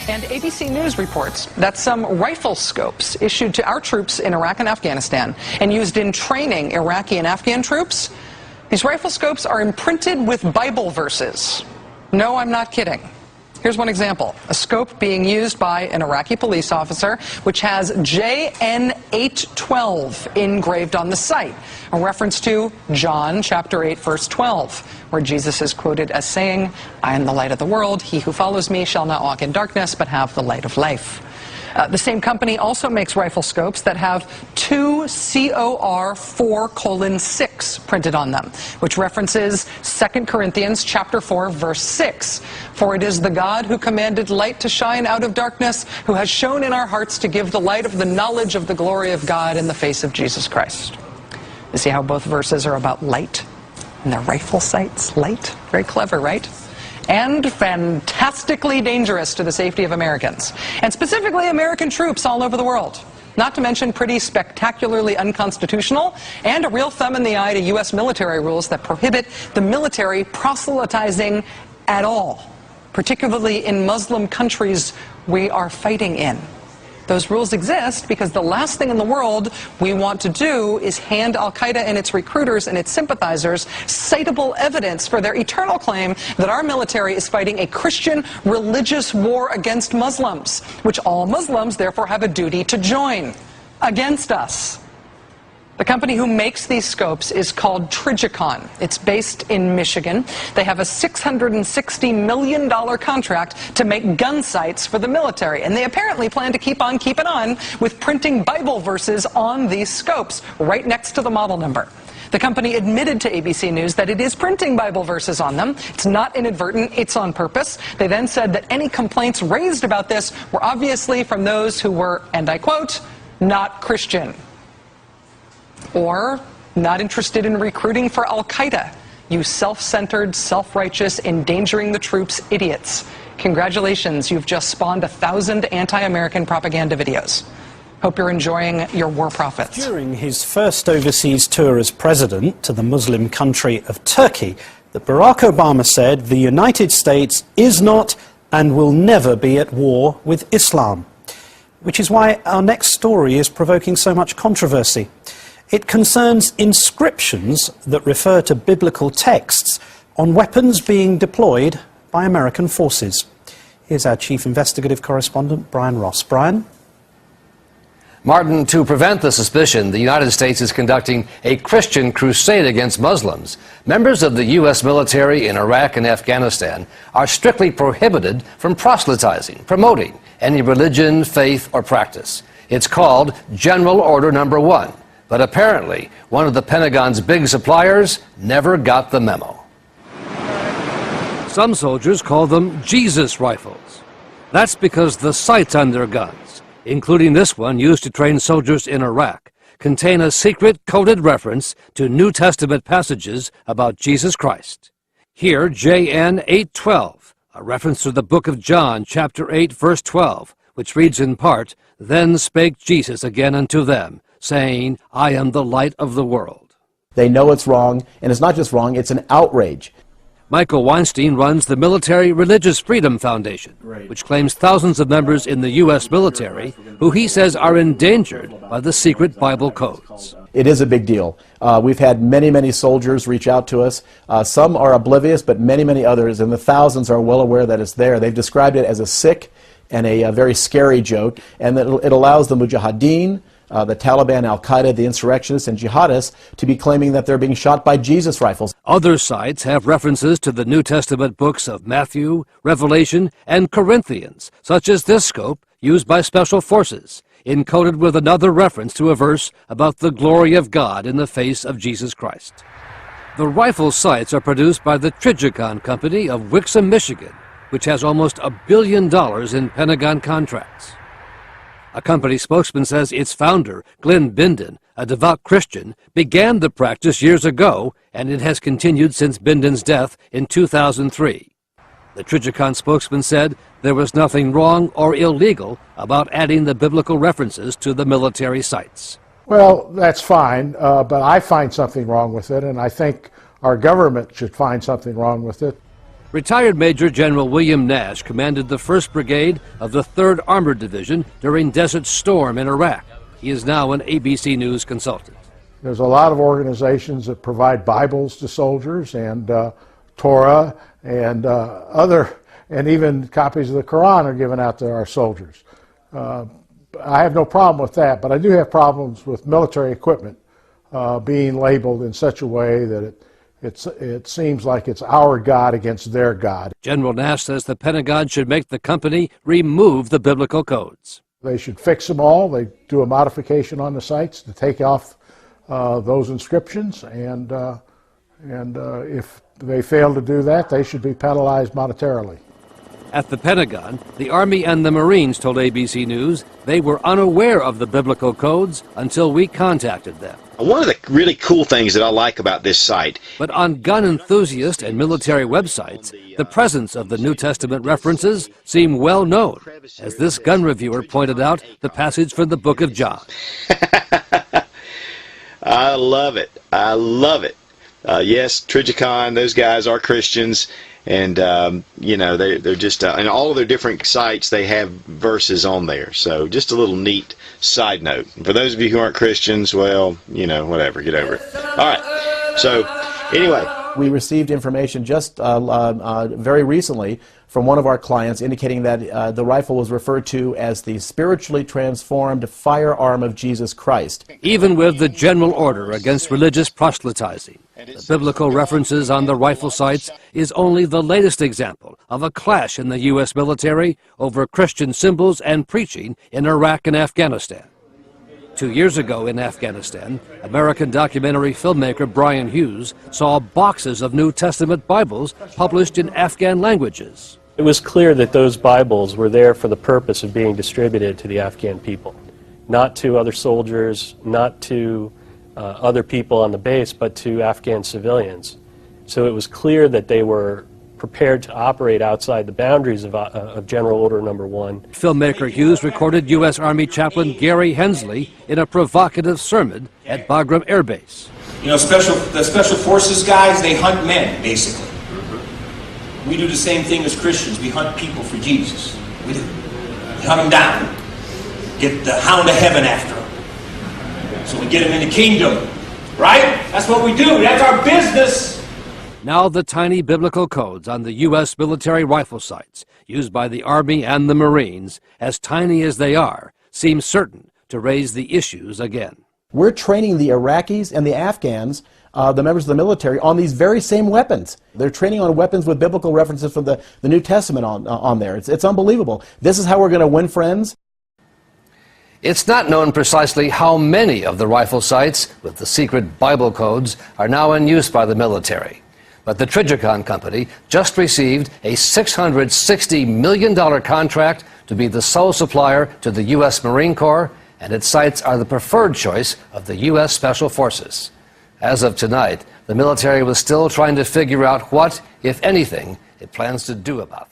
And ABC News reports that some rifle scopes issued to our troops in Iraq and Afghanistan and used in training Iraqi and Afghan troops, these rifle scopes are imprinted with Bible verses. No, I'm not kidding. Here's one example, a scope being used by an Iraqi police officer, which has JN 812 engraved on the sight, a reference to John chapter 8, verse 12, where Jesus is quoted as saying, "I am the light of the world. He who follows me shall not walk in darkness, but have the light of life." The same company also makes rifle scopes that have 2 COR 4:6 printed on them, which references 2 Corinthians chapter 4, verse 6. For it is the God who commanded light to shine out of darkness, who has shone in our hearts to give the light of the knowledge of the glory of God in the face of Jesus Christ. You see how both verses are about light? And their rifle sights, light. Very clever, right? And fantastically dangerous to the safety of Americans, and specifically American troops all over the world. Not to mention pretty spectacularly unconstitutional and a real thumb in the eye to U.S. military rules that prohibit the military proselytizing at all, particularly in Muslim countries we are fighting in. Those rules exist because the last thing in the world we want to do is hand al-Qaeda and its recruiters and its sympathizers citable evidence for their eternal claim that our military is fighting a Christian religious war against Muslims, which all Muslims therefore have a duty to join against us. The company who makes these scopes is called Trigicon. It's based in Michigan. They have a $660 million contract to make gun sights for the military, and they apparently plan to keep on keeping on with printing Bible verses on these scopes right next to the model number. The company admitted to ABC News that it is printing Bible verses on them. It's not inadvertent, it's on purpose. They then said that any complaints raised about this were obviously from those who were, and I quote, not Christian. Or not interested in recruiting for al-Qaeda. You self-centered, self-righteous, endangering the troops idiots. Congratulations, you've just spawned 1,000 anti-American propaganda videos. Hope you're enjoying your war profits. During his first overseas tour as president to the Muslim country of Turkey, that Barack Obama said the United States is not and will never be at war with Islam. Which is why our next story is provoking so much controversy. It concerns inscriptions that refer to biblical texts on weapons being deployed by American forces. Here's our chief investigative correspondent, Brian Ross. Brian? Martin, to prevent the suspicion, the United States is conducting a Christian crusade against Muslims. Members of the U.S. military in Iraq and Afghanistan are strictly prohibited from proselytizing, promoting any religion, faith, or practice. It's called General Order Number 1. But apparently, one of the Pentagon's big suppliers never got the memo. Some soldiers call them Jesus rifles. That's because the sights on their guns, including this one used to train soldiers in Iraq, contain a secret coded reference to New Testament passages about Jesus Christ. Here, JN 812, a reference to the book of John, chapter 8, verse 12, which reads in part, "Then spake Jesus again unto them, saying, I am the light of the world." They know it's wrong, and it's not just wrong, it's an outrage. Michael Weinstein runs the Military Religious Freedom Foundation, which claims thousands of members in the U.S. military who he says are endangered by the secret Bible codes. It is a big deal. We've had many soldiers reach out to us. Some are oblivious, but many others, and the thousands are well aware that it's there. They've described it as a sick and a very scary joke, and that it allows the Mujahideen, the Taliban, al-Qaeda, the insurrectionists, and jihadists to be claiming that they're being shot by Jesus rifles. Other sites have references to the New Testament books of Matthew, Revelation, and Corinthians, such as this scope used by Special Forces, encoded with another reference to a verse about the glory of God in the face of Jesus Christ. The rifle sights are produced by the Trigicon Company of Wixom, Michigan, which has almost $1 billion in Pentagon contracts. A company spokesman says its founder, Glenn Bindon, a devout Christian, began the practice years ago, and it has continued since Bindon's death in 2003. The Trigicon spokesman said there was nothing wrong or illegal about adding the biblical references to the military sites. Well, that's fine, but I find something wrong with it, and I think our government should find something wrong with it. Retired Major General William Nash commanded the 1st Brigade of the 3rd Armored Division during Desert Storm in Iraq. He is now an ABC News consultant. There's a lot of organizations that provide Bibles to soldiers and Torah and and even copies of the Quran are given out to our soldiers. I have no problem with that, but I do have problems with military equipment being labeled in such a way that it seems like it's our God against their God. General Nash says the Pentagon should make the company remove the biblical codes. They should fix them all. They do a modification on the sites to take off those inscriptions, and if they fail to do that, they should be penalized monetarily. At the Pentagon, the Army and the Marines told ABC News they were unaware of the biblical codes until we contacted them. One of the really cool things that I like about this site. But on gun enthusiast and military websites, the presence of the New Testament references seem well known. As this gun reviewer pointed out, the passage from the book of John. I love it. I love it. Yes, Trigicon, those guys are Christians. And, you know, they're just, and all of their different sites, they have verses on there. So just a little neat side note. For those of you who aren't Christians, well, you know, whatever, get over it. All right. So, anyway. We received information just very recently from one of our clients indicating that the rifle was referred to as the spiritually transformed firearm of Jesus Christ. Even with the general order against religious proselytizing, the biblical references on the rifle sites is only the latest example of a clash in the U.S. military over Christian symbols and preaching in Iraq and Afghanistan. 2 years ago in Afghanistan, American documentary filmmaker Brian Hughes saw boxes of New Testament Bibles published in Afghan languages. It was clear that those Bibles were there for the purpose of being distributed to the Afghan people, not to other soldiers, not to other people on the base, but to Afghan civilians. So it was clear that they were prepared to operate outside the boundaries of General Order Number 1. Filmmaker Hughes recorded U.S. Army Chaplain Gary Hensley in a provocative sermon at Bagram Air Base. You know, the Special Forces guys, they hunt men, basically. We do the same thing as Christians. We hunt people for Jesus. We do. We hunt them down. Get the hound of heaven after them. So we get them in the kingdom. Right? That's what we do. That's our business. Now the tiny biblical codes on the U.S. military rifle sites, used by the Army and the Marines, as tiny as they are, seem certain to raise the issues again. We're training the Iraqis and the Afghans, the members of the military, on these very same weapons. They're training on weapons with biblical references from the New Testament on there. It's unbelievable. This is how we're going to win friends. It's not known precisely how many of the rifle sites with the secret Bible codes are now in use by the military. But the Trigicon company just received a $660 million contract to be the sole supplier to the U.S. Marine Corps, and its sites are the preferred choice of the U.S. Special Forces. As of tonight, the military was still trying to figure out what, if anything, it plans to do about them.